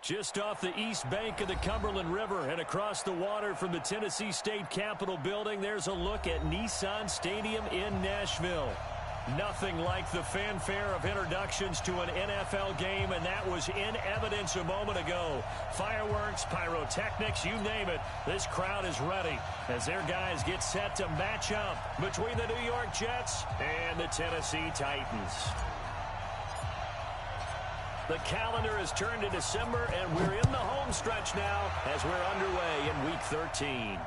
Just off the east bank of the Cumberland River and across the water from the Tennessee State Capitol building, there's a look at Nissan Stadium in Nashville. Nothing like the fanfare of introductions to an NFL game, and that was in evidence a moment ago. Fireworks, pyrotechnics, you name it. This crowd is ready as their guys get set to match up between the New York Jets and the Tennessee Titans. The calendar has turned to December, and we're in the home stretch now as we're underway in Week 13.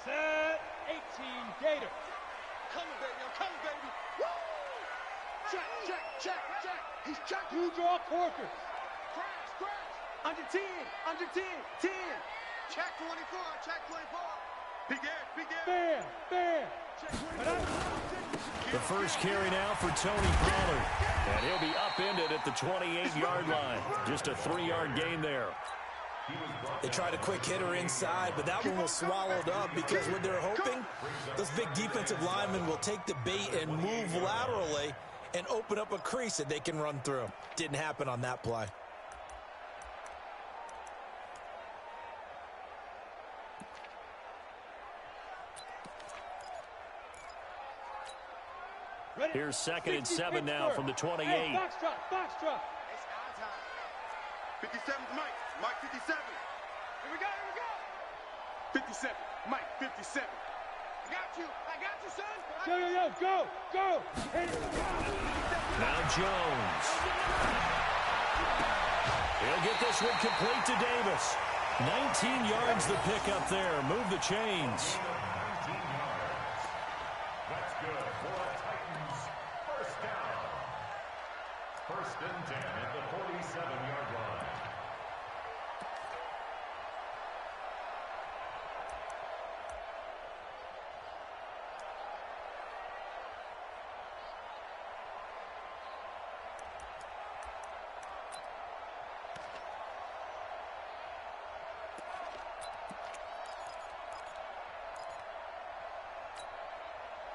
Set 18 Gators. Coming, baby. I'm coming, baby. Woo! Check. He's checking. Two draw corkers. Crash. Under 10. 10. Check 24. Begin. Bam. Check 24. The first carry now for Tony Pollard. And he'll be upended at the 28-yard line. Just a 3-yard gain there. They tried a quick hitter inside, but that one was swallowed up because what they're hoping, those big defensive linemen will take the bait and move laterally and open up a crease that they can run through. Didn't happen on that play. Here's 2nd and 7 now from the 28. Hey, box drop. It's our time. 57's Mike 57. Here we go. 57. Mike 57. I got you, son. Go. Now Jones. He'll get this one complete to Davis. 19 yards the pickup there. Move the chains. That's good for the Titans. First down. 1st and 10 at the 47-yard line.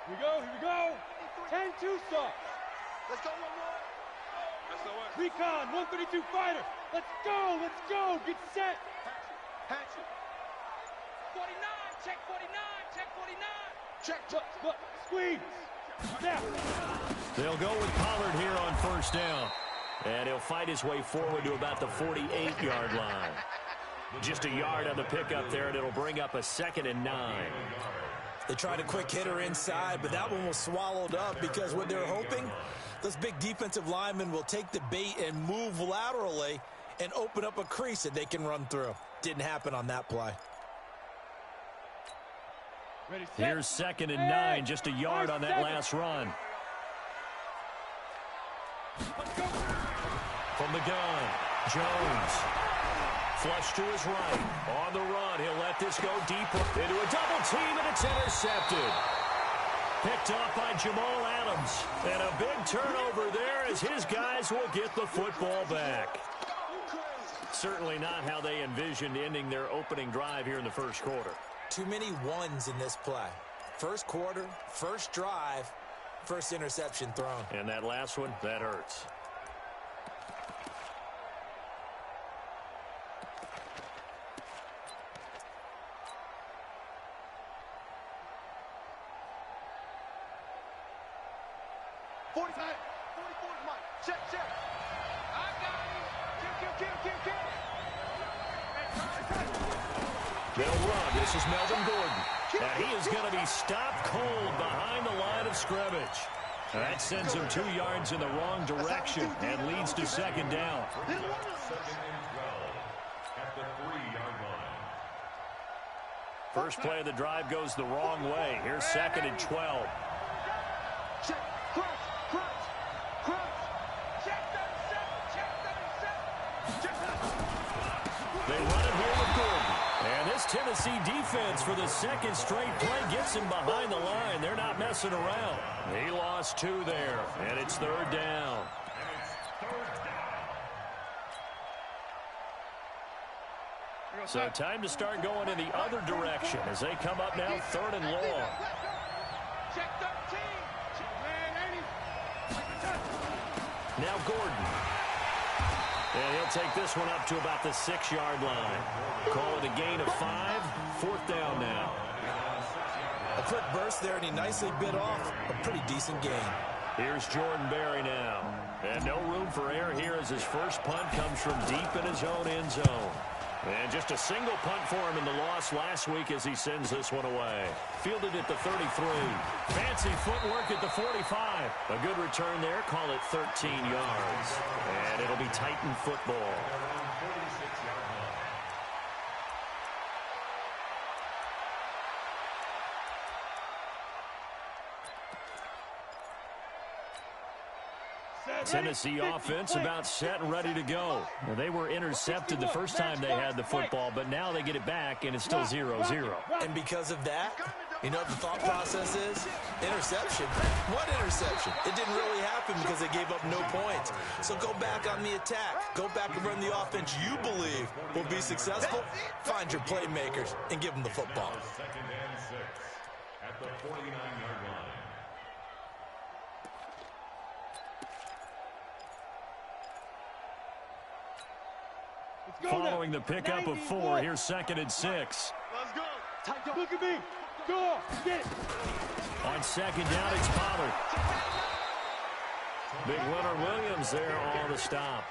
Here we go. 10-2 stop. Let's go one more. That's the one. Recon, 132 fighter. Let's go. Get set. Hatchet. 49. Check 49. Check. Squeeze. Snap. They'll go with Pollard here on 1st down. And he'll fight his way forward to about the 48-yard line. Just a yard on the pickup there, and it'll bring up a 2nd and 9. They tried a quick hitter inside, but that one was swallowed up because what they're hoping, those big defensive linemen will take the bait and move laterally and open up a crease that they can run through. Didn't happen on that play. Ready, set. Here's 2nd and 9, just a yard on that last run. From the gun, Jones. Flush to his right. On the run, he'll let this go deeper into a double team, and it's intercepted. Picked off by Jamal Adams. And a big turnover there as his guys will get the football back. Certainly not how they envisioned ending their opening drive here in the first quarter. Too many ones in this play. First quarter, first drive, first interception thrown. And that last one, that hurts. Check. I got him. Kill. They'll run. This is Melvin Gordon. And he is going to be stopped cold behind the line of scrimmage. That sends him 2 yards in the wrong direction and leads to 2nd down. 2nd and 12 at the 3-yard line. First play of the drive goes the wrong way. Here's 2nd and 12. Check. They run it here with Gordon. And this Tennessee defense for the second straight play gets him behind the line. They're not messing around. He lost 2 there, and it's 3rd down. So time to start going in the other direction as they come up now 3rd and long. Check 13. Now Gordon. And he'll take this one up to about the 6-yard line. Call it a gain of 5. 4th down now. A quick burst there, and he nicely bit off a pretty decent gain. Here's Jordan Berry now. And no room for error here as his first punt comes from deep in his own end zone. And just a single punt for him in the loss last week as he sends this one away. Fielded at the 33. Fancy footwork at the 45. A good return there. Call it 13 yards. And it'll be Titan football. Tennessee offense about set and ready to go. Now, they were intercepted the first time they had the football, but now they get it back, and it's still 0-0. And because of that, you know what the thought process is? Interception. What interception? It didn't really happen because they gave up no points. So go back on the attack. Go back and run the offense you believe will be successful. Find your playmakers and give them the football. 2nd and 6 at the 49-yard line. Following the pickup of 4, here's 2nd and 6. Let's go. Look at me. Go. Get it. On 2nd down, it's Pollard. Big Leonard Williams there on the stop.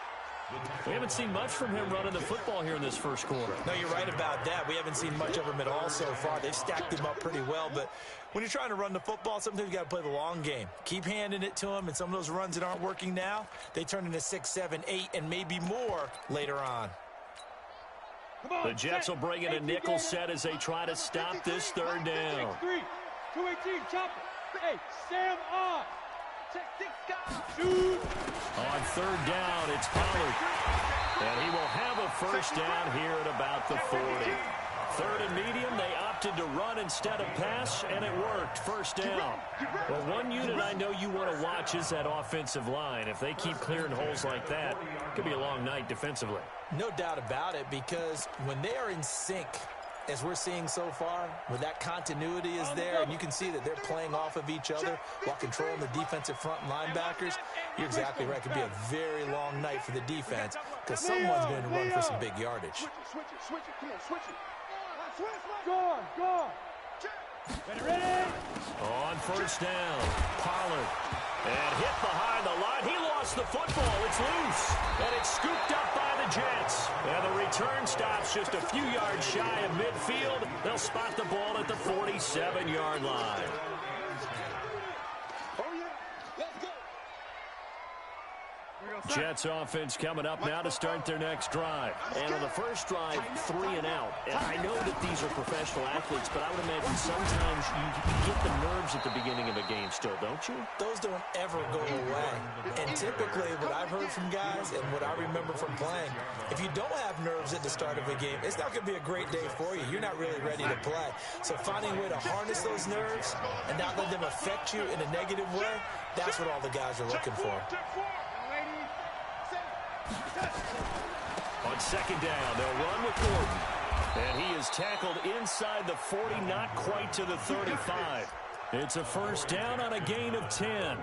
We haven't seen much from him running the football here in this first quarter. No, you're right about that. We haven't seen much of him at all so far. They've stacked him up pretty well, but when you're trying to run the football, sometimes you got to play the long game. Keep handing it to him, and some of those runs that aren't working now, they turn into 6, 7, 8, and maybe more later on. The Jets will bring in a nickel set as they try to stop this 3rd down. 218, chop it. Hey, Sam on. Check 6 guys. Shoot. On 3rd down, it's Pollard. And he will have a first down here at about the 40. 3rd and medium, they opted to run instead of pass, and it worked. First down. Well, one unit I know you want to watch is that offensive line. If they keep clearing holes like that, it could be a long night defensively. No doubt about it, because when they are in sync, as we're seeing so far, where that continuity is there, and you can see that they're playing off of each other while controlling the defensive front linebackers, you're exactly right. It could be a very long night for the defense because someone's going to run for some big yardage. Switch it. Come on, switch it. Go on. Ready? On first down, Pollard. And hit behind the line. He lost the football. It's loose. And it's scooped up by the Jets. And the return stops just a few yards shy of midfield. They'll spot the ball at the 47-yard line. Jets offense coming up now to start their next drive. And on the first drive, 3 and out. And I know that these are professional athletes, but I would imagine sometimes you get the nerves at the beginning of a game still, don't you? Those don't ever go away. And typically what I've heard from guys and what I remember from playing, if you don't have nerves at the start of a game, it's not going to be a great day for you. You're not really ready to play. So finding a way to harness those nerves and not let them affect you in a negative way, that's what all the guys are looking for. On second down, they'll run with Gordon. And he is tackled inside the 40, not quite to the 35. It's a first down on a gain of 10.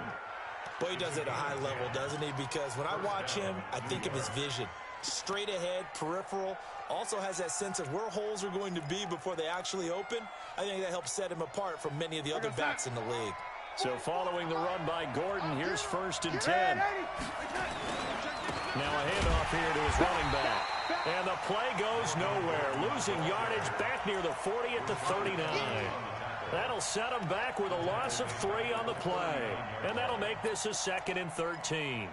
Boy, he does it at a high level, doesn't he? Because when I watch him, I think of his vision. Straight ahead, peripheral. Also has that sense of where holes are going to be before they actually open. I think that helps set him apart from many of the other backs in the league. So following the run by Gordon, here's first and 10. Now a handoff here to his running back. And the play goes nowhere. Losing yardage back near the 40 at the 39. That'll set him back with a loss of 3 on the play. And that'll make this a 2nd and 13.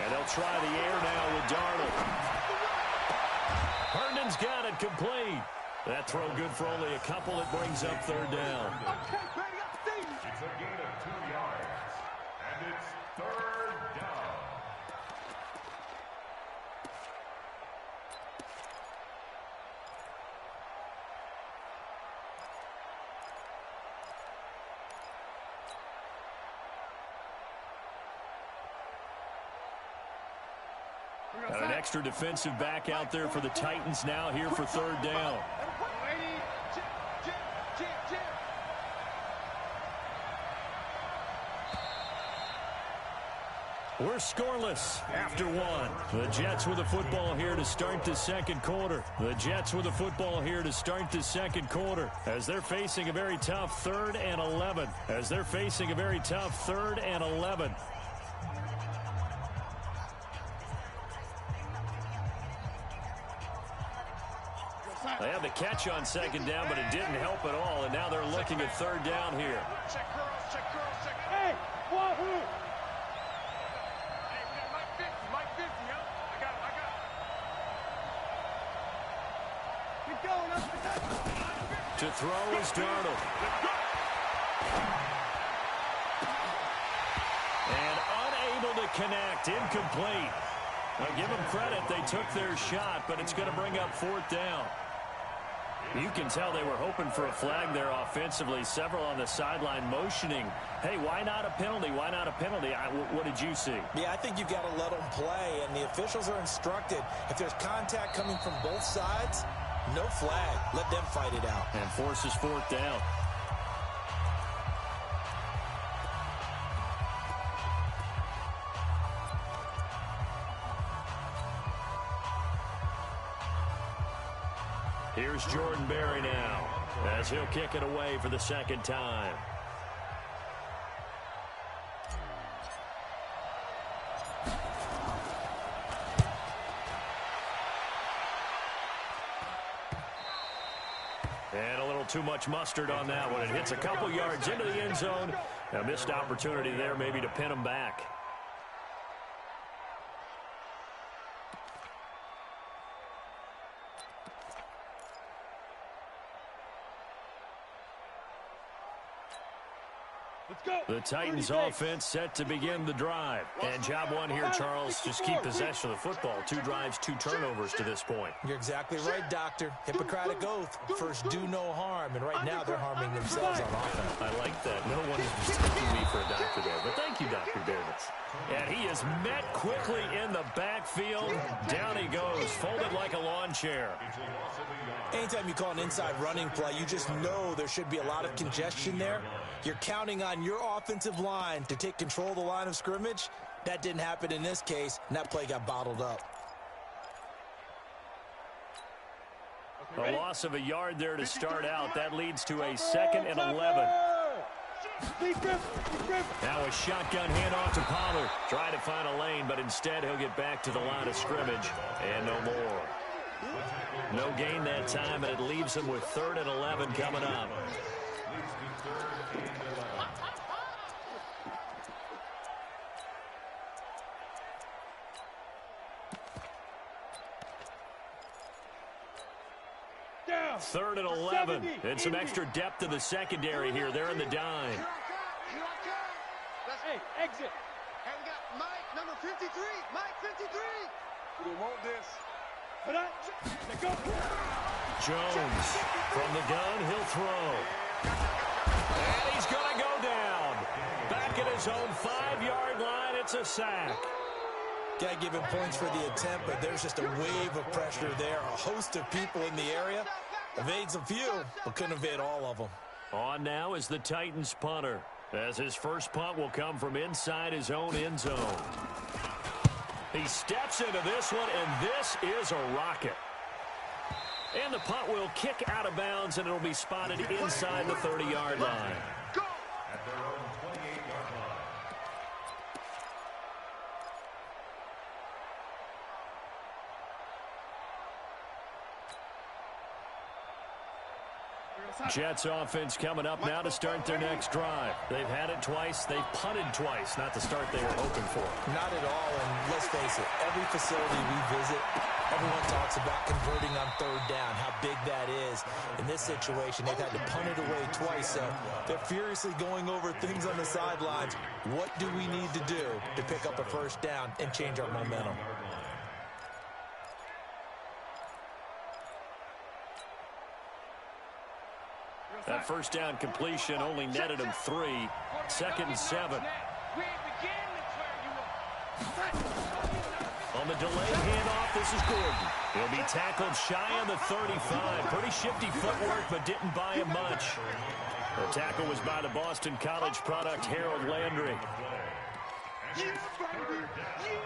And they'll try the air now with Darnold. Herndon's got it complete. That throw good for only a couple. It brings up third down. It's a gain of 2 yards. And it's third down. Got an extra defensive back out there for the Titans now here for third down. We're scoreless after one. The Jets with the football here to start the second quarter. The Jets with the football here to start the second quarter as they're facing a very tough 3rd and 11. As they're facing a very tough 3rd and 11. They had the catch on second down, but it didn't help at all, and now they're looking at third down here. Check girls, check girls, check. Hey, Wahoo! Hey, we got Mike 50, huh? I got it. Keep going, up the top. To throw is Darnold. And unable to connect, incomplete. Now give them credit, they took their shot, but it's going to bring up fourth down. You can tell they were hoping for a flag there offensively. Several on the sideline motioning, hey, why not a penalty? Why not a penalty? What did you see? Yeah, I think you've got to let them play, and the officials are instructed. If there's contact coming from both sides, no flag. Let them fight it out. And forces fourth down. Here's Jordan Berry now as he'll kick it away for the second time. And a little too much mustard on that one. It hits a couple yards into the end zone. A missed opportunity there maybe to pin him back. The Titans offense set to begin the drive. And job one here, Charles, just keep possession of the football. 2 drives, 2 turnovers to this point. You're exactly right, Doctor. Hippocratic oath. First, do no harm. And right now, they're harming themselves on offense. I like that. No one is mistaking me for a doctor there. But thank you, Dr. Davis. And he is met quickly in the backfield. Down he goes, folded like a lawn chair. Anytime you call an inside running play, you just know there should be a lot of congestion there. You're counting on your offensive line to take control of the line of scrimmage. That didn't happen in this case, and that play got bottled up. A loss of a yard there to start out. That leads to a 2nd and 11. Now a shotgun handoff to Pollard. Try to find a lane, but instead he'll get back to the line of scrimmage. And no more. No gain that time, and it leaves him with 3rd and 11 coming up. Down. 3rd and 11. And some extra depth to the secondary here. They're in the dime. Hey, exit. Hey, we got Mike, number 53. Mike, 53. We want this. Put up. Let go. Jones from the gun. He'll throw. And he's going to go down. Back at his own 5-yard line. It's a sack. Got to give him points for the attempt, but there's just a wave of pressure there. A host of people in the area. Evades a few, but couldn't evade all of them. On now is the Titans punter, as his first punt will come from inside his own end zone. He steps into this one, and this is a rocket. And the punt will kick out of bounds, and it'll be spotted inside the 30-yard line. At their own 28-yard line. Jets offense coming up now to start their next drive. They've had it twice. They've punted twice. Not the start they were hoping for. Not at all, and let's face it, every facility we visit, everyone talks about converting on third down, how big that is. In this situation, they've had to punt it away twice, so they're furiously going over things on the sidelines. What do we need to do to pick up a first down and change our momentum? That first down completion only netted him 3. 2nd and 7. On the delayed handoff, this is Gordon. He'll be tackled shy of the 35. Pretty shifty footwork, but didn't buy him much. The tackle was by the Boston College product, Harold Landry. Yeah, baby. Yeah.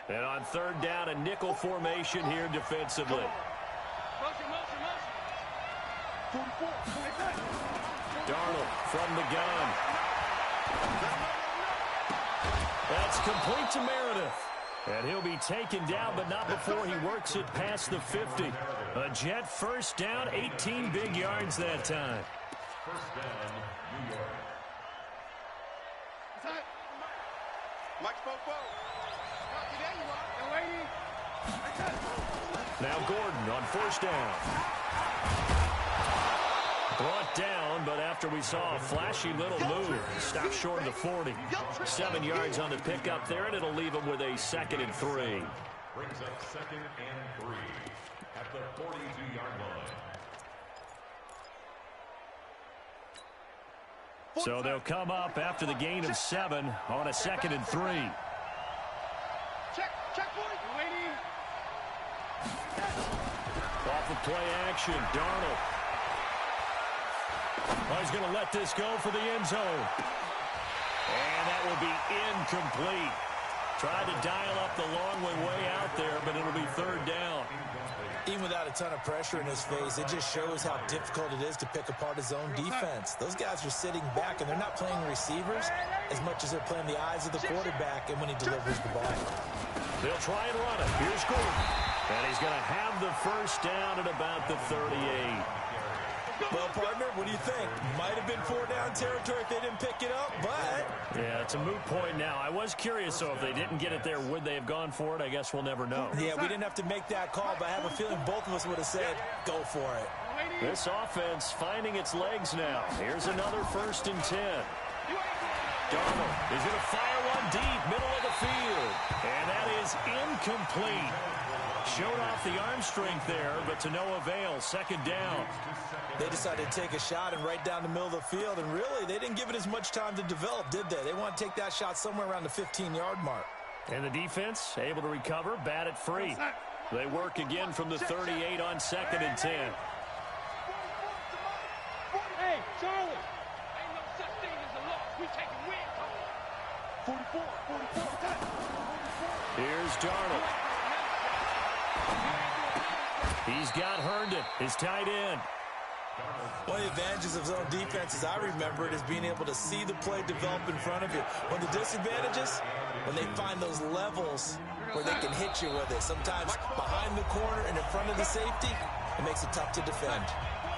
And on third down, a nickel formation here defensively. Motion, motion, motion. Darnold from the gun. That's complete to Meredith. And he'll be taken down, but not before he works it past the 50. A Jet first down, 18 big yards that time. First down, New York. Mike Popo. Now Gordon on first down. Brought down, but after we saw a flashy little move, stopped short of the 40. 7 yards on the pickup there, and it'll leave him with a 2nd and 3. Brings up 2nd and 3 at the 42-yard line. So they'll come up after the gain of 7 on a 2nd and 3. Check, boy. Waiting. Off the play action, Darnold. Oh, he's going to let this go for the end zone. And that will be incomplete. Tried to dial up the long way out there, but it'll be third down. Even without a ton of pressure in his face, it just shows how difficult it is to pick apart his own defense. Those guys are sitting back, and they're not playing receivers as much as they're playing the eyes of the quarterback and when he delivers the ball. They'll try and run it. Here's Gordon. And he's going to have the first down at about the 38. Well, partner, what do you think? Might have been 4-down territory if they didn't pick it up, but... Yeah, it's a moot point now. I was curious, so if they didn't get it there, would they have gone for it? I guess we'll never know. Yeah, we didn't have to make that call, but I have a feeling both of us would have said, go for it. This offense finding its legs now. Here's another 1st and 10. Darnold is going to fire one deep, middle of the field. And that is incomplete. Showed off the arm strength there, but to no avail. 2nd down. They decided to take a shot and right down the middle of the field, and really, they didn't give it as much time to develop, did they? They want to take that shot somewhere around the 15-yard mark. And the defense able to recover, bat it free. They work again from the 38 on 2nd and 10. Hey, Charlie. Ain't no such thing as a loss. We taking wins home. 44. Here's Darnold. He's got Herndon, his tight end. One of the advantages of zone defense, as I remember it, is being able to see the play develop in front of you. One of the disadvantages, when they find those levels where they can hit you with it. Sometimes behind the corner and in front of the safety, it makes it tough to defend.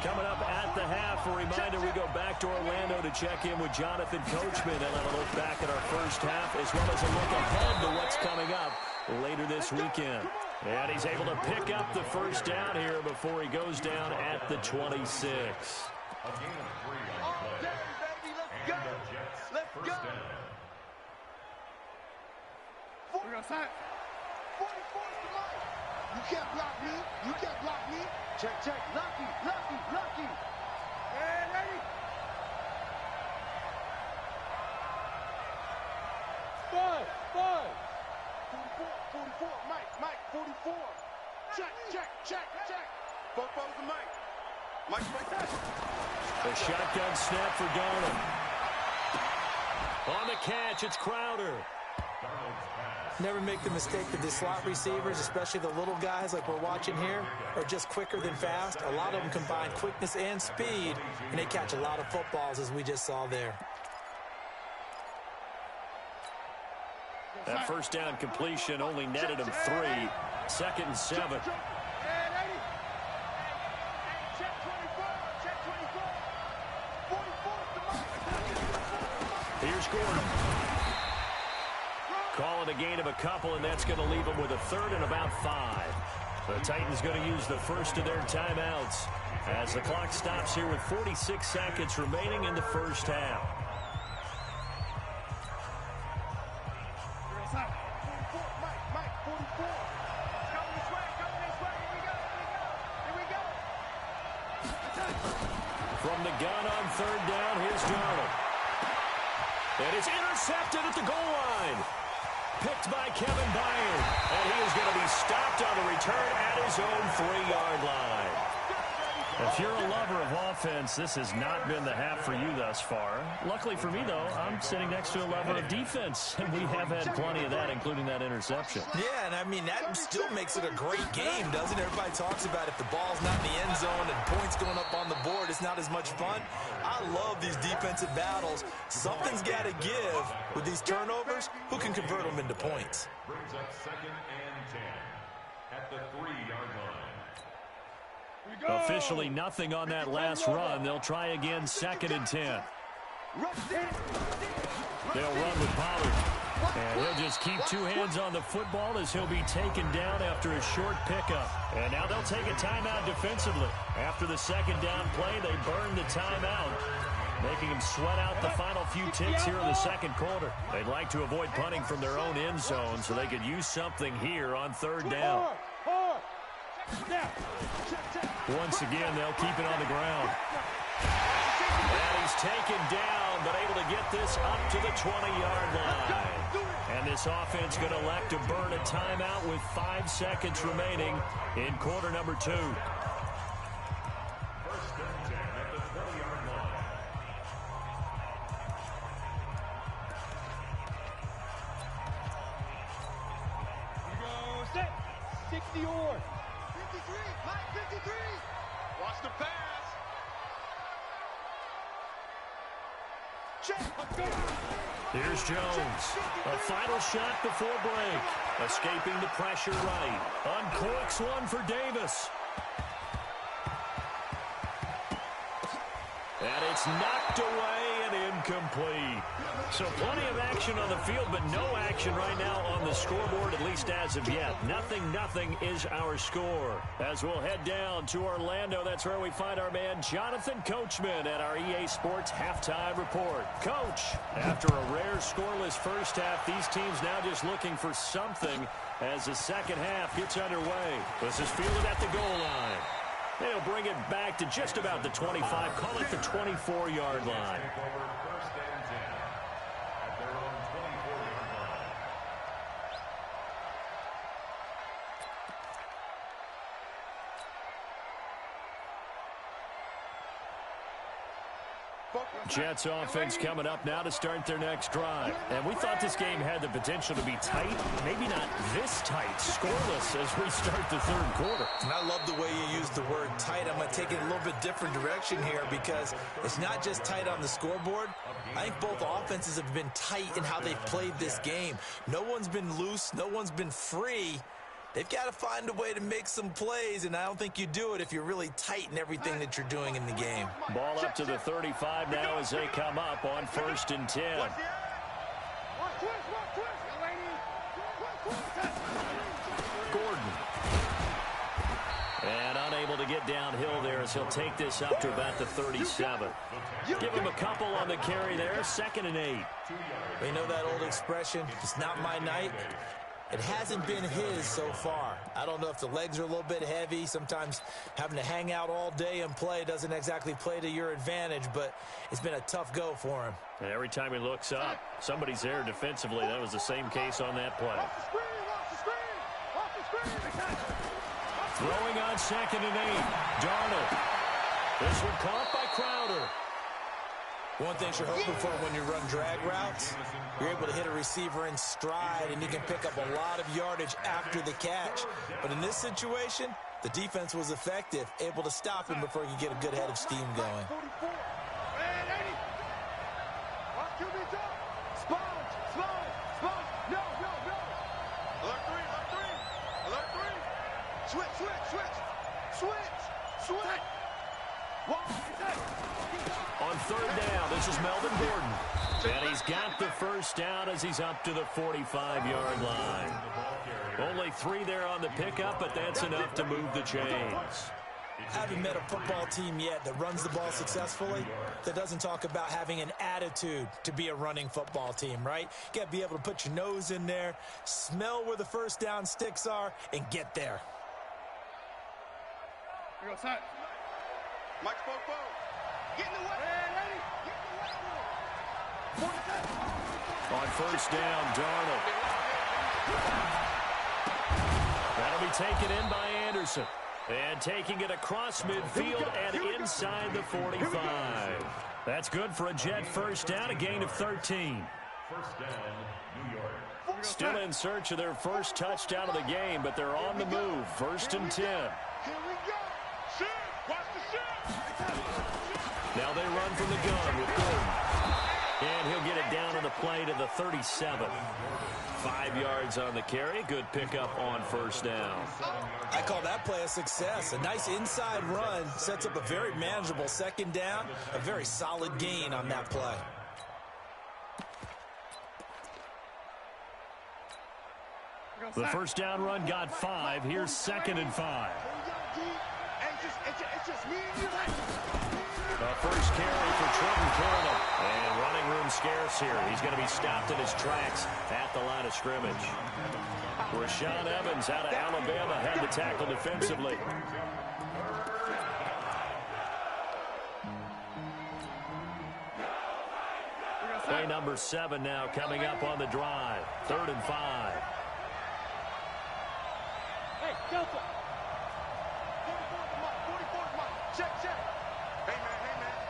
Coming up at the half, a reminder we go back to Orlando to check in with Jonathan Coachman and have a look back at our first half, as well as a look ahead to what's coming up later this weekend. And he's able to pick up the first down here before he goes down at the 26. A gain of 3 on the play. And the Jets first down. We're going to sign. 44 to Mike. You can't block me. You can't block me. Check. Lucky. Yeah, ready? 5. 44. Mike. 44. Check. Popo's to Mike. Mike. The shotgun snap for Darnold. On the catch, it's Crowder. Never make the mistake that the slot receivers, especially the little guys like we're watching here, are just quicker than fast. A lot of them combine quickness and speed, and they catch a lot of footballs, as we just saw there. That first down completion only netted him 3. 2nd and 7. Here's Gordon. Call it a gain of a couple, and that's going to leave them with a 3rd and about 5. The Titans going to use the first of their timeouts as the clock stops here with 46 seconds remaining in the first half. From the gun on 3rd down, here's Darnold. And it's intercepted at the goal line. Picked by Kevin Byard. And he is going to be stopped on the return at his own 3-yard line. If you're a lover of offense, this has not been the half for you thus far. Luckily for me, though, I'm sitting next to a lover of defense, and we have had plenty of that, including that interception. Yeah, and I mean, that still makes it a great game, doesn't it? Everybody talks about if the ball's not in the end zone and points going up on the board, it's not as much fun. I love these defensive battles. Something's got to give with these turnovers. Who can convert them into points? Brings up 2nd and 10 at the 3-yard line. Officially nothing on that last run. They'll try again, 2nd and 10. They'll run with Pollard. And he'll just keep 2 hands on the football as he'll be taken down after a short pickup. And now they'll take a timeout defensively. After the 2nd down play, they burn the timeout, making them sweat out the final few ticks here in the 2nd quarter. They'd like to avoid punting from their own end zone so they could use something here on 3rd down. Once again, they'll keep it on the ground. And he's taken down, but able to get this up to the 20-yard line. And this offense going to elect to burn a timeout with 5 seconds remaining in quarter number 2. 1st and 10 at the 20-yard line. Go set. 60 or. 53, Mike, 53. Watch the pass. Here's Jones. A final shot before break. Escaping the pressure right. Uncorks one for Davis. And it's knocked away and incomplete. So plenty of action on the field, but no action right now on the scoreboard, at least as of yet. 0-0 is our score. As we'll head down to Orlando, that's where we find our man Jonathan Coachman at our EA Sports Halftime Report. Coach, after a rare scoreless first half, these teams now just looking for something as the second half gets underway. This is fielded at the goal line. They'll bring it back to just about the 25, call it the 24-yard line. Take over 1st and 10 at their own 24-yard line. Jets offense coming up now to start their next drive. And we thought this game had the potential to be tight, maybe not this tight, scoreless as we start the 3rd quarter. And I love the way you use the word tight. I'm going to take it a little bit different direction here because it's not just tight on the scoreboard. I think both offenses have been tight in how they've played this game. No one's been loose. No one's been free. They've got to find a way to make some plays, and I don't think you do it if you're really tight in everything that you're doing in the game. Ball up to the 35 now as they come up on 1st and 10. Gordon. And unable to get downhill there as he'll take this up to about the 37. Give him a couple on the carry there, 2nd and 8. You know that old expression, it's not my night? It hasn't been his so far. I don't know if the legs are a little bit heavy. Sometimes having to hang out all day and play doesn't exactly play to your advantage, but it's been a tough go for him. And every time he looks up, somebody's there defensively. That was the same case on that play. Throwing on 2nd and 8. Darnold. This one caught by Crowder. One thing you're hoping for when you run drag routes, you're able to hit a receiver in stride, and you can pick up a lot of yardage after the catch. But in this situation, the defense was effective, able to stop him before he could get a good head of steam going. third down. This is Melvin Gordon. And he's got the first down as he's up to the 45-yard line. Only 3 there on the pickup, but that's enough to move the chains. I haven't met a football team yet that runs the ball successfully that doesn't talk about having an attitude to be a running football team, right? You got to be able to put your nose in there, smell where the first down sticks are, and get there. Here goes Hut. Mike spoke forward. Get in the way. Ready? Get in the way. On first down, Darnold. That'll be taken in by Anderson. And taking it across midfield and inside the 45. That's good for a Jet first down, a gain of 13. First down, New York. Still in search of their first touchdown of the game, but they're on the move. First and 10. Here we go. Shit. Watch the shit. Now they run from the gun with Gordon. And he'll get it down on the play to the 37. 5 yards on the carry. Good pickup on first down. I call that play a success. A nice inside run sets up a very manageable second down. A very solid gain on that play. The first down run got 5. Here's second and 5. It's just me and you. The first carry for Trenton Cannon. And running room scarce here. He's going to be stopped in his tracks at the line of scrimmage. Rashaan Evans out of Alabama had the tackle defensively. Play number 7 now coming up on the drive. 3rd and 5. Hey, Delta. 44's mine. Check. Hey, man.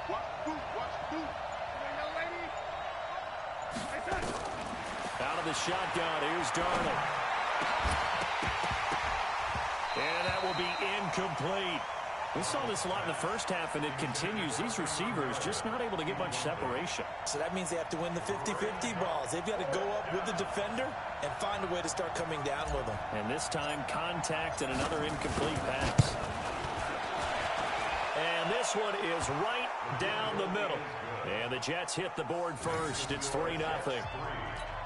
Watch the boot. Come on, young lady. Hey, son. Out of the shotgun, here's Darnold. And that will be incomplete. We saw this a lot in the first half, and it continues. These receivers just not able to get much separation. So that means they have to win the 50-50 balls. They've got to go up with the defender and find a way to start coming down with them. And this time, contact and another incomplete pass. And this one is right down the middle. And the Jets hit the board first. It's 3-0.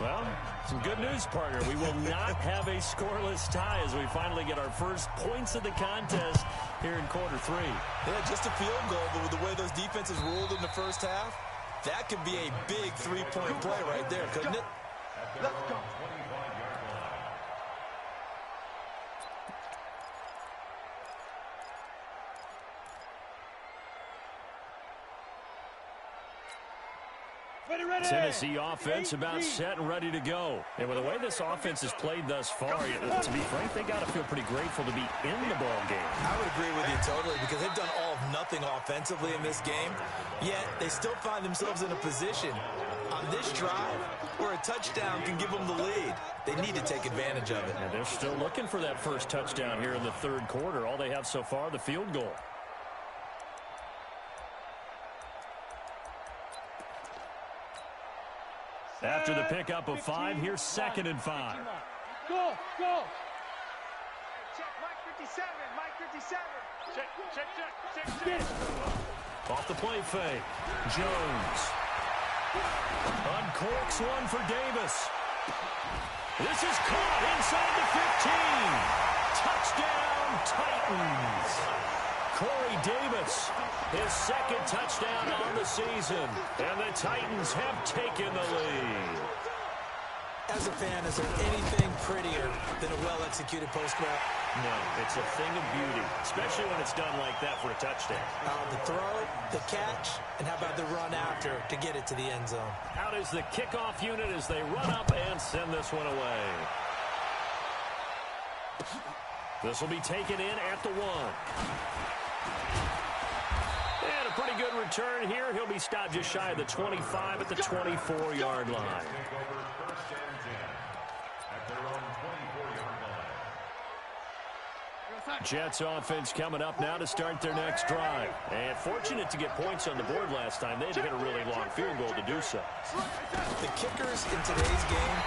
Well, some good news, partner. We will not have a scoreless tie as we finally get our first points of the contest here in quarter 3. Yeah, just a field goal, but with the way those defenses ruled in the first half, that could be a big three-point play right there, couldn't it? Let's go. Ready. Tennessee offense about set and ready to go. And with the way this offense has played thus far, to be frank, they got to feel pretty grateful to be in the ball game. I would agree with you totally because they've done all of nothing offensively in this game, yet they still find themselves in a position on this drive where a touchdown can give them the lead. They need to take advantage of it. And they're still looking for that first touchdown here in the 3rd quarter. All they have so far, the field goal. After the pickup of 5, here's 2nd and 5. Go. Check, Mike 57. Check. Get it. Off the play fake. Jones. Uncorks one for Davis. This is caught inside the 15. Touchdown, Titans. Corey Davis, his 2nd touchdown on the season. And the Titans have taken the lead. As a fan, is there anything prettier than a well-executed post route? No, it's a thing of beauty, especially when it's done like that for a touchdown. The throw, the catch, and how about the run after to get it to the end zone? Out is the kickoff unit as they run up and send this one away. This will be taken in at the 1. And a pretty good return here. He'll be stopped just shy of the 25 at the 24-yard line. Jets offense coming up now to start their next drive. And fortunate to get points on the board last time. They had to hit a really long field goal to do so. The kickers in today's game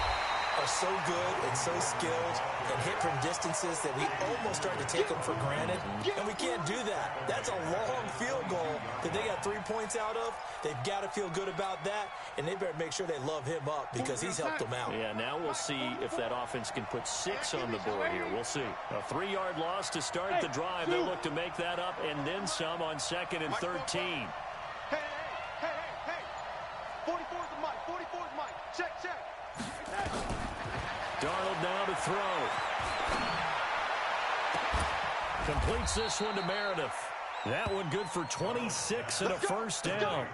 are so good and so skilled and hit from distances that we almost start to take them for granted, and we can't do that. That's a long field goal that they got 3 points out of. They've got to feel good about that, and they better make sure they love him up because he's helped them out. Yeah, now we'll see if that offense can put 6 on the board here. We'll see. A 3-yard loss to start the drive. They'll look to make that up and then some on 2nd and 13. Hey, 44's the mic, 44's mic. Check. Darnold now to throw. Completes this one to Meredith. That one good for 26 and a first down.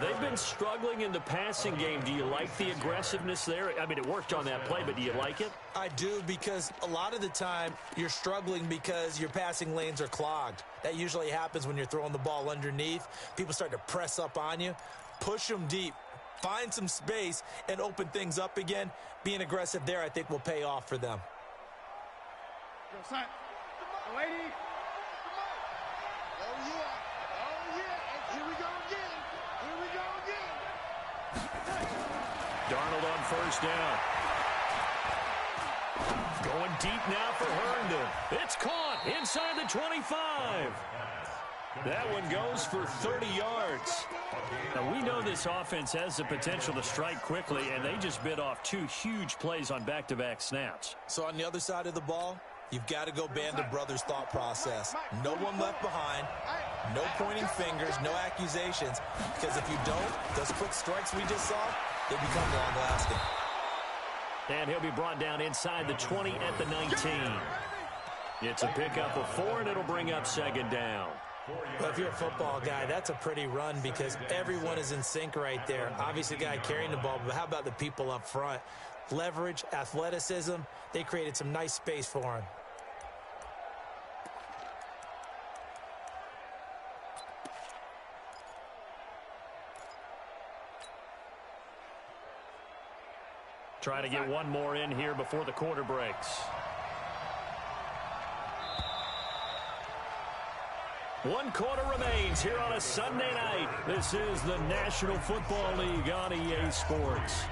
They've been struggling in the passing game. Do you like the aggressiveness there? I mean, it worked on that play, but do you like it? I do, because a lot of the time you're struggling because your passing lanes are clogged. That usually happens when you're throwing the ball underneath. People start to press up on you. Push them deep. Find some space and open things up again. Being aggressive there, I think, will pay off for them. Yo, son. Lady. Oh, yeah. Here we go again. Darnold on first down. Going deep now for Herndon. It's caught inside the 25. That one goes for 30 yards. Now, we know this offense has the potential to strike quickly, and they just bit off 2 huge plays on back-to-back snaps. So on the other side of the ball, you've got to go band of brothers thought process. No one left behind, no pointing fingers, no accusations, because if you don't, those quick strikes we just saw, they become long-lasting. And he'll be brought down inside the 20 at the 19. It's a pickup of 4, and it'll bring up 2nd down. Well, if you're a football guy, that's a pretty run because everyone is in sync right there. Obviously, the guy carrying the ball, but how about the people up front? Leverage, athleticism, they created some nice space for him. Trying to get one more in here before the quarter breaks. 1 quarter remains here on a Sunday night. This is the National Football League on EA Sports.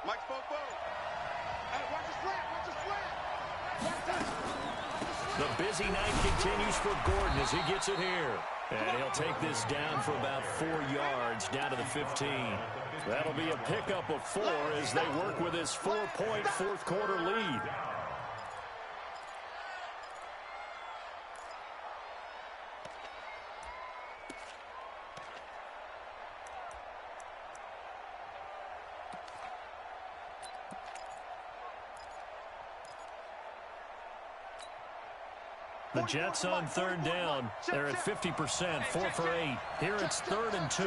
Mike's both. Hey, watch his slant. The busy night continues for Gordon as he gets it here. And he'll take this down for about 4 yards, down to the 15. That'll be a pickup of 4 as they work with his 4-point fourth quarter lead. The Jets on 3rd down. They're at 50%, 4 for 8. Here it's 3rd and 2.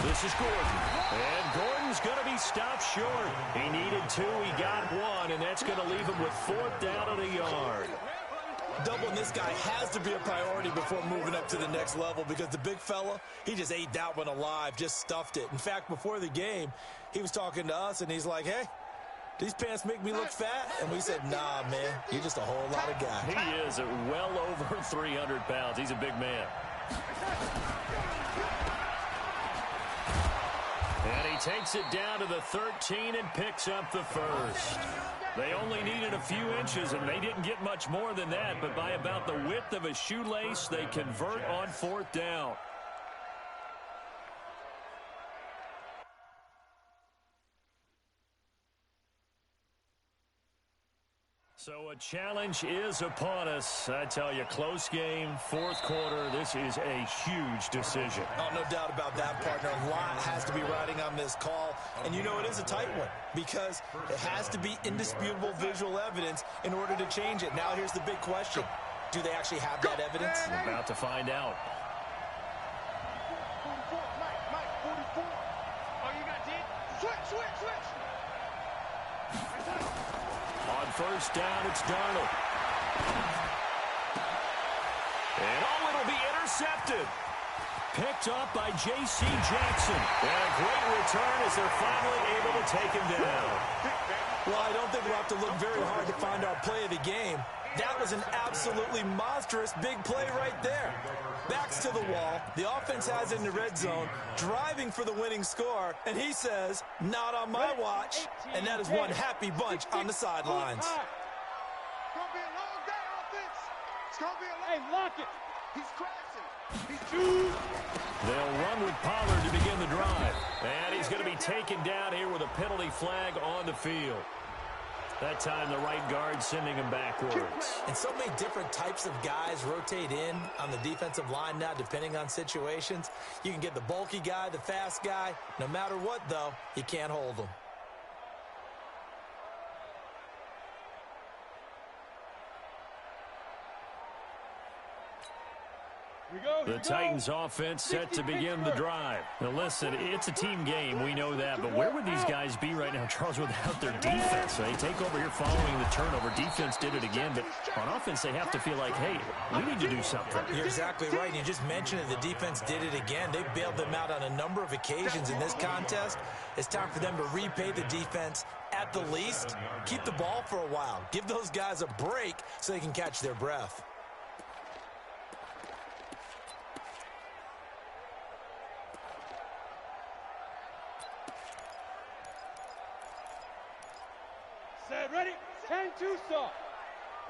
This is Gordon. And Gordon's going to be stopped short. He needed 2. He got 1, and that's going to leave him with 4th down and a yard. Doubling this guy has to be a priority before moving up to the next level because the big fella, he just ate that one alive, just stuffed it. In fact, before the game, he was talking to us, and he's like, hey, these pants make me look fat? And we said, nah, man, you're just a whole lot of guy. He is at well over 300 pounds. He's a big man. And he takes it down to the 13 and picks up the first. They only needed a few inches, and they didn't get much more than that. But by about the width of a shoelace, they convert on 4th down. So a challenge is upon us. I tell you, close game, 4th quarter. This is a huge decision. Oh, no doubt about that, partner. A lot has to be riding on this call. And you know it is a tight one because it has to be indisputable visual evidence in order to change it. Now here's the big question. Do they actually have that evidence? We're about to find out. On first down, it's Darnold. And it'll be intercepted. Picked up by J.C. Jackson. And a great return as they're finally able to take him down. Well, I don't think we'll have to look very hard to find our play of the game. That was an absolutely monstrous big play right there. Backs to the wall. The offense has it in the red zone, driving for the winning score. And he says, not on my watch. And that is one happy bunch on the sidelines. It's going to be a long day, offense. It's going to be a long Hey, lock it. He's crashing. They'll run with Pollard to begin the drive. And he's going to be taken down here with a penalty flag on the field. That time the right guard sending him backwards. And so many different types of guys rotate in on the defensive line now depending on situations. You can get the bulky guy, the fast guy. No matter what, though, you can't hold them. The Titans offense set to begin the drive. Now listen, it's a team game, we know that, but where would these guys be right now, Charles, without their defense? They take over here following the turnover. Defense did it again, but on offense they have to feel like, hey, we need to do something. You're exactly right. You just mentioned it. The defense did it again. They bailed them out on a number of occasions in this contest. It's time for them to repay the defense at the least. Keep the ball for a while. Give those guys a break so they can catch their breath. Set, ready, 10-2 stop.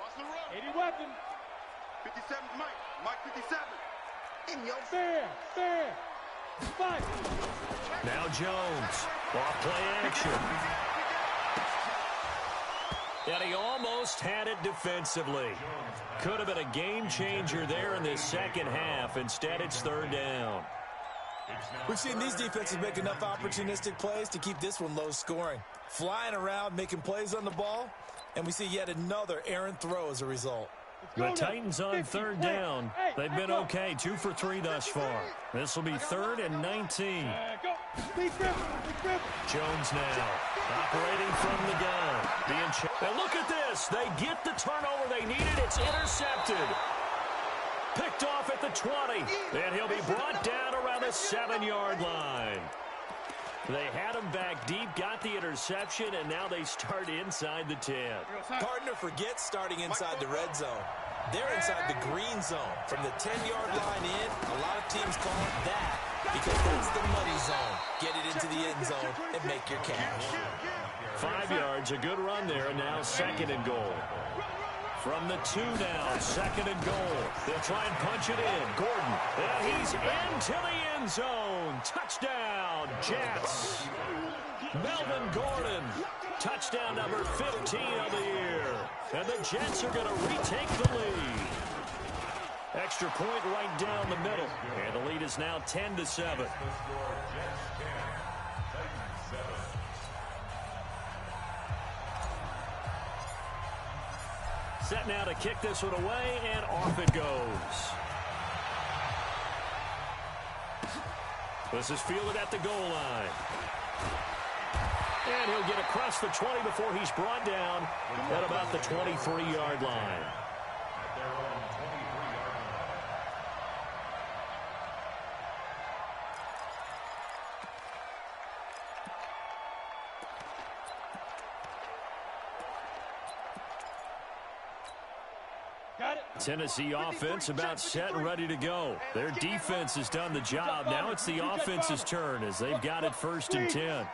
Watch the run. 80 weapon. 57 Mike. Mike 57. In your Fair. Fight. Now Jones. Off play action. And he almost had it defensively. Could have been a game changer there in this second half. Instead, it's third down. We've seen these defenses make enough opportunistic plays to keep this one low scoring. Flying around, making plays on the ball, and we see yet another errant throw as a result. The Titans on third down. They've been okay, 2 for 3 thus far. This will be 3rd and 19. Go. Big grip. Jones now operating from the gun. And look at this. They get the turnover they needed. It's intercepted. Picked off at the 20. And he'll be brought down around the 7-yard line. They had him back deep, got the interception, and now they start inside the 10. Partner forgets starting inside the red zone. They're inside the green zone. From the 10-yard line in, a lot of teams call it that because that's the money zone. Get it into the end zone and make your cash. 5 yards, a good run there, and now 2nd and goal. From the 2 now, 2nd and goal. They'll try and punch it in. Gordon, and he's into the end zone. Touchdown, Jets. Melvin Gordon, touchdown number 15 of the year. And the Jets are going to retake the lead. Extra point right down the middle. And the lead is now 10-7. Set now to kick this one away, and off it goes. This is fielded at the goal line. And he'll get across the 20 before he's brought down at about the 23-yard line. Tennessee offense about set and ready to go. Their defense has done the job. Now it's the offense's turn as they've got it 1st and 10.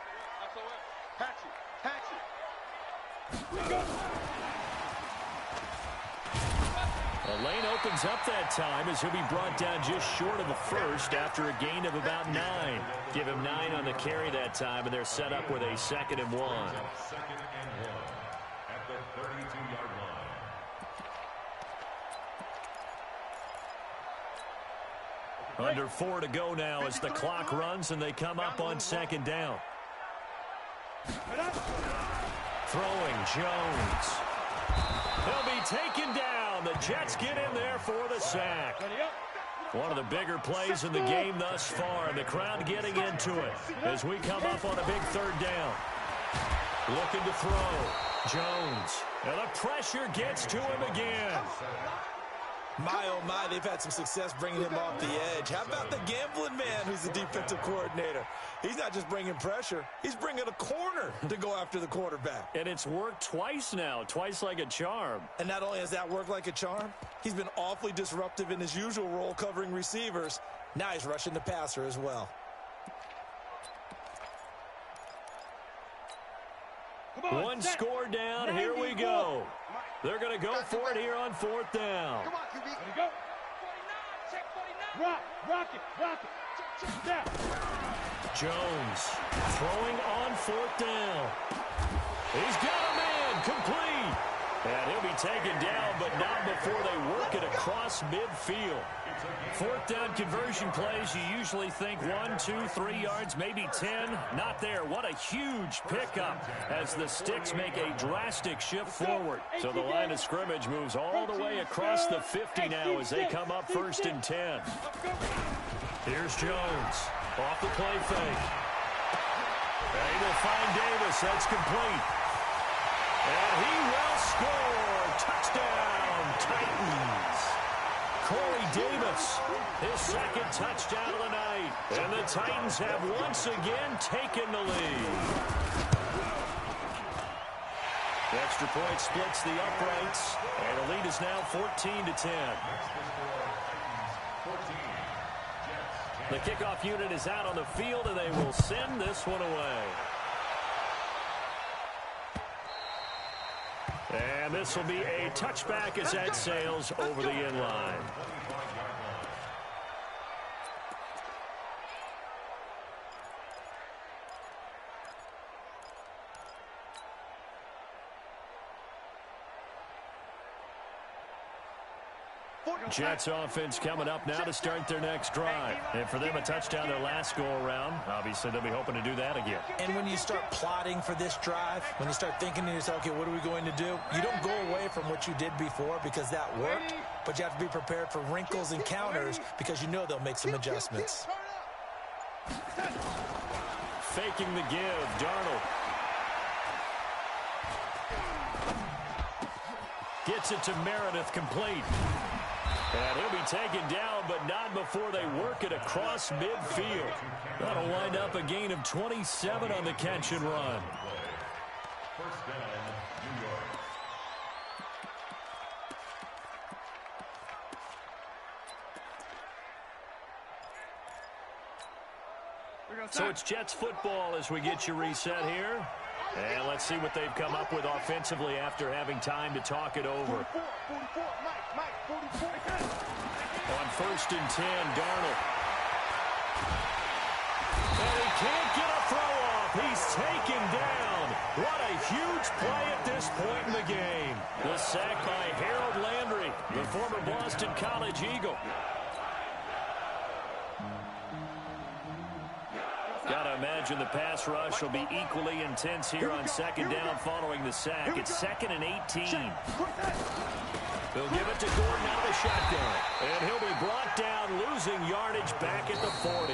The lane opens up that time as he'll be brought down just short of the 1st after a gain of about 9. Give him 9 on the carry that time, and they're set up with a 2nd and 1. 2nd and 1 at the 32-yard line. Under 4 to go now as the clock runs and they come up on 2nd down. Throwing Jones. He'll be taken down. The Jets get in there for the sack. One of the bigger plays in the game thus far. The crowd getting into it as we come up on a big 3rd down. Looking to throw. Jones. And the pressure gets to him again. My, oh, my, they've had some success bringing him off the edge. How about the gambling man who's the defensive coordinator? He's not just bringing pressure. He's bringing a corner to go after the quarterback. And it's worked twice now, twice like a charm. And not only has that worked like a charm, he's been awfully disruptive in his usual role covering receivers. Now he's rushing the passer as well. One score down. Here we go. They're going to go for it here on 4th down. Come on, QB. There you go. 49, check 49. Rock it. Check down. Jones throwing on 4th down. He's got a man complete. And he'll be taken down, but not before they work it across midfield. 4th down conversion plays, you usually think 1, 2, 3 yards, maybe 10. Not there. What a huge pickup as the Sticks make a drastic shift forward. So the line of scrimmage moves all the way across the 50 now as they come up 1st and 10. Here's Jones off the play fake. They will find Davis. That's complete. And he will score. Touchdown, Titans. Corey Davis, his second touchdown of the night. And the Titans have once again taken the lead. The extra point splits the uprights. And the lead is now 14-10. The kickoff unit is out on the field, and they will send this one away. And this will be a touchback as that sails over the end line. Jets offense coming up now to start their next drive. And for them, a touchdown their last go-around. Obviously, they'll be hoping to do that again. And when you start plotting for this drive, when you start thinking to yourself, okay, what are we going to do? You don't go away from what you did before because that worked, but you have to be prepared for wrinkles and counters because you know they'll make some adjustments. Faking the give, Darnold. Gets it to Meredith, complete. And he'll be taken down, but not before they work it across midfield. That'll wind up a gain of 27 on the catch and run. First down, New York. So it's Jets football as we get you reset here. And let's see what they've come up with offensively after having time to talk it over. 44, Mike, 44. On 1st and 10, Darnold. And he can't get a throw off. He's taken down. What a huge play at this point in the game. The sack by Harold Landry, the former Boston College Eagle. Gotta imagine the pass rush will be equally intense here on 2nd down following the sack. It's 2nd and 18. They'll give it to Gordon out of the shotgun. And he'll be brought down, losing yardage back at the 40.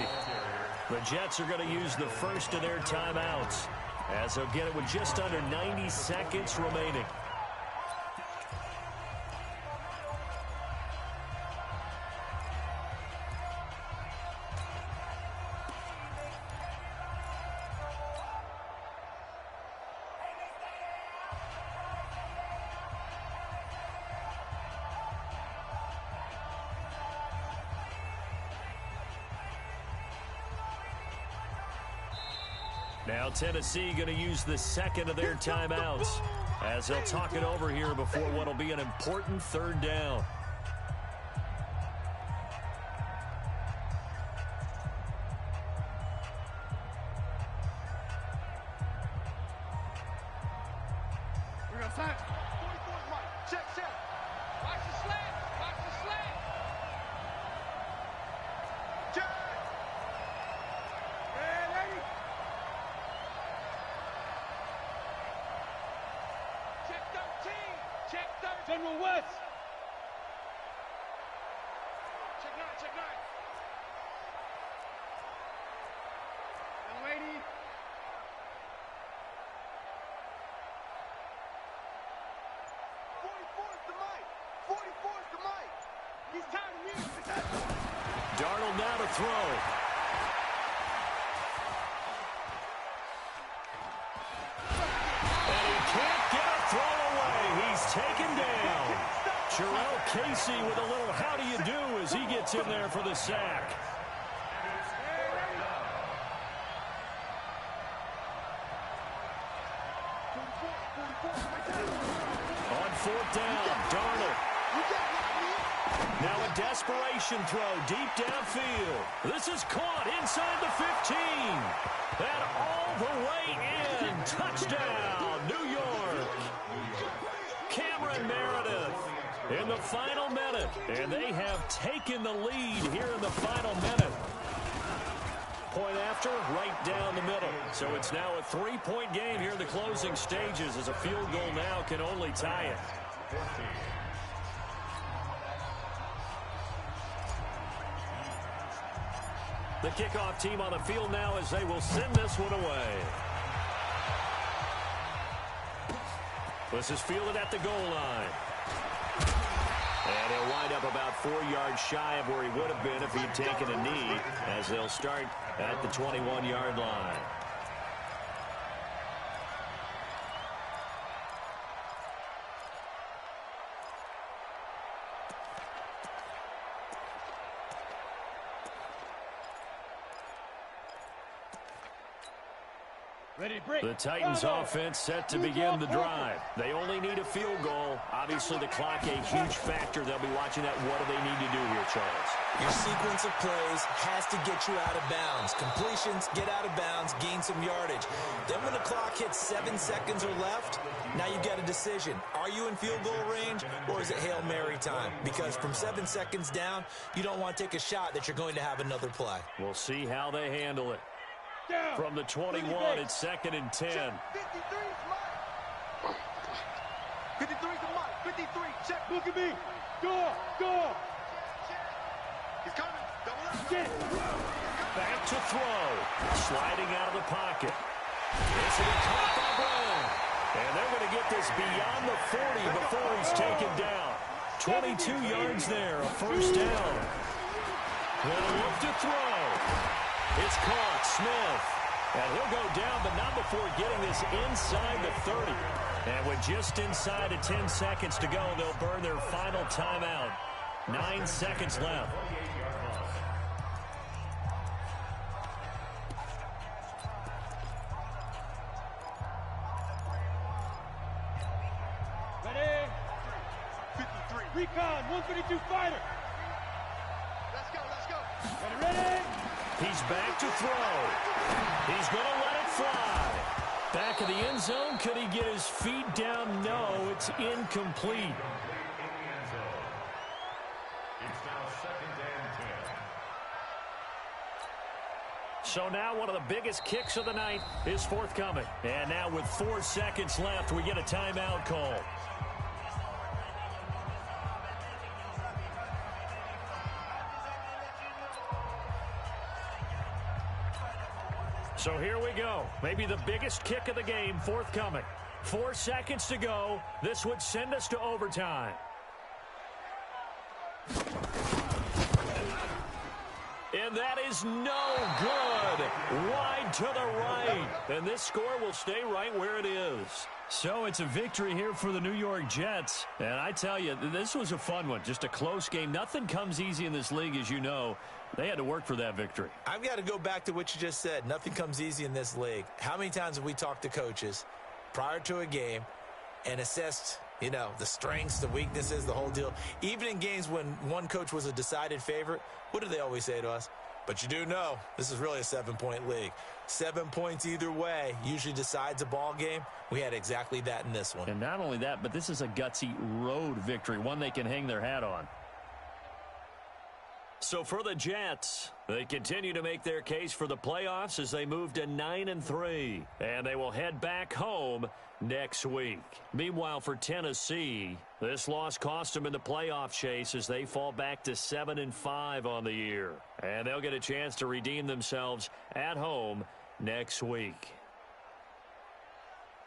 The Jets are going to use the first of their timeouts as they'll get it with just under 90 seconds remaining. Now Tennessee going to use the second of their timeouts as they'll talk it over here before what will be an important 3rd down. We're going to sign. 44, Mike. Check. Watch the slant. Check. Hey, lady. Check 13. General West. Check 9. Young lady. now to throw. And he can't get a throw away. He's taken down. Jarrell Casey with a little how do you do as he gets in there for the sack. On fourth down, Darnold. Now a desperation throw deep downfield. This is caught inside the 15. And all the way in. Touchdown, New York. Cameron Meredith in the final minute. And they have taken the lead here in the final minute. Point after, right down the middle. So it's now a 3-point game here in the closing stages as a field goal now can only tie it. The kickoff team on the field now as they will send this one away. This is fielded at the goal line. And he'll wind up about 4 yards shy of where he would have been if he'd taken a knee, as they'll start at the 21-yard line. The Titans offense set to begin the drive. They only need a field goal. Obviously, the clock a huge factor. They'll be watching that. What do they need to do here, Charles? Your sequence of plays has to get you out of bounds. Completions, get out of bounds, gain some yardage. Then when the clock hits 7 seconds or left, now you've got a decision. Are you in field goal range, or is it Hail Mary time? Because from 7 seconds down, you don't want to take a shot that you're going to have another play. We'll see how they handle it. From the 21, it's 2nd and 10. 53's Mike. 53's the Mike. 53, check. Look at me. Go. He's coming. Double up. Back to throw. Sliding out of the pocket. This will be caught by Brown. And they're going to get this beyond the 40 before he's taken down. 22 yards there, a first down. They'll look to throw. It's caught, Smith. And he'll go down, but not before getting this inside the 30. And with just inside of 10 seconds to go, they'll burn their final timeout. 9 seconds left. Ready? 53. Recon, 152 fighter. Let's go. Ready? He's back to throw. He's going to let it fly. Back of the end zone. Could he get his feet down? No, it's incomplete. It's now 2nd and 10. So now one of the biggest kicks of the night is forthcoming. And now with 4 seconds left, we get a timeout call. So here we go. Maybe the biggest kick of the game forthcoming. 4 seconds to go. This would send us to overtime. And that is no good. Wide to the right. And this score will stay right where it is. So it's a victory here for the New York Jets. And I tell you, this was a fun one. Just a close game. Nothing comes easy in this league, as you know. They had to work for that victory. I've got to go back to what you just said. Nothing comes easy in this league. How many times have we talked to coaches prior to a game and assessed, the strengths, the weaknesses, the whole deal? Even in games when one coach was a decided favorite, what do they always say to us? But you do know this is really a 7-point league. 7 points either way usually decides a ball game. We had exactly that in this one. And not only that, but this is a gutsy road victory, one they can hang their hat on. So for the Jets, they continue to make their case for the playoffs as they move to 9-3. And they will head back home next week. Meanwhile, for Tennessee, this loss cost them in the playoff chase as they fall back to 7-5 on the year. And they'll get a chance to redeem themselves at home next week.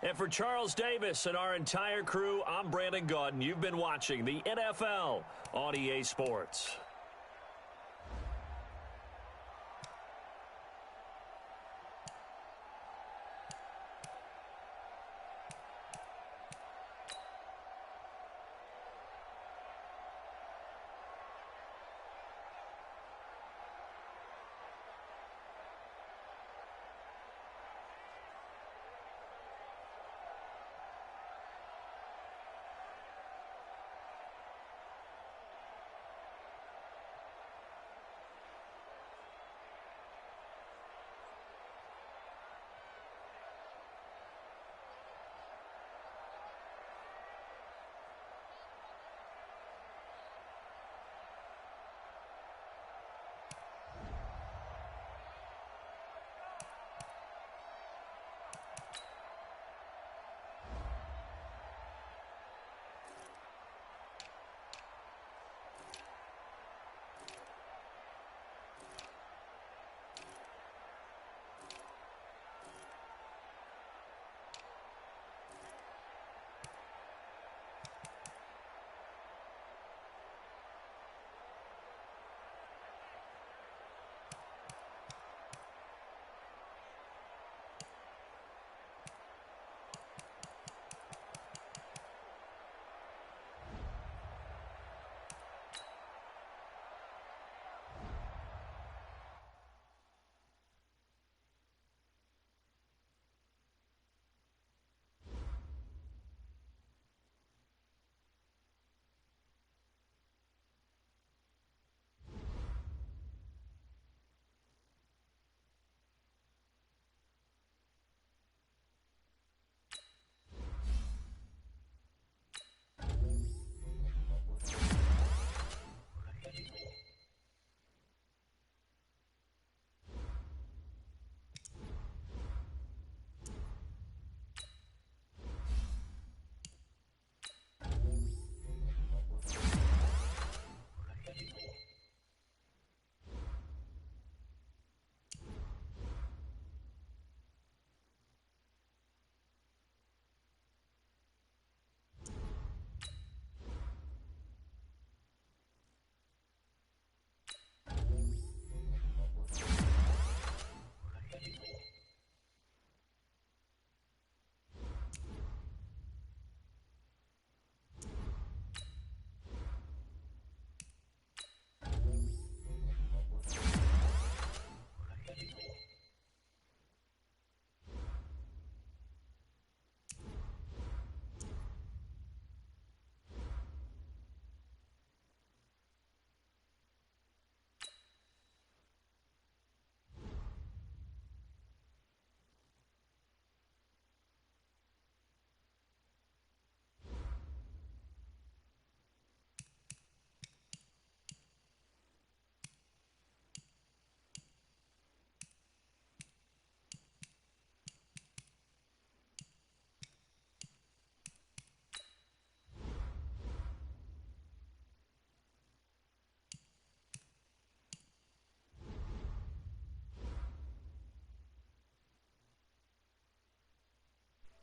And for Charles Davis and our entire crew, I'm Brandon Gaudin. You've been watching the NFL on EA Sports.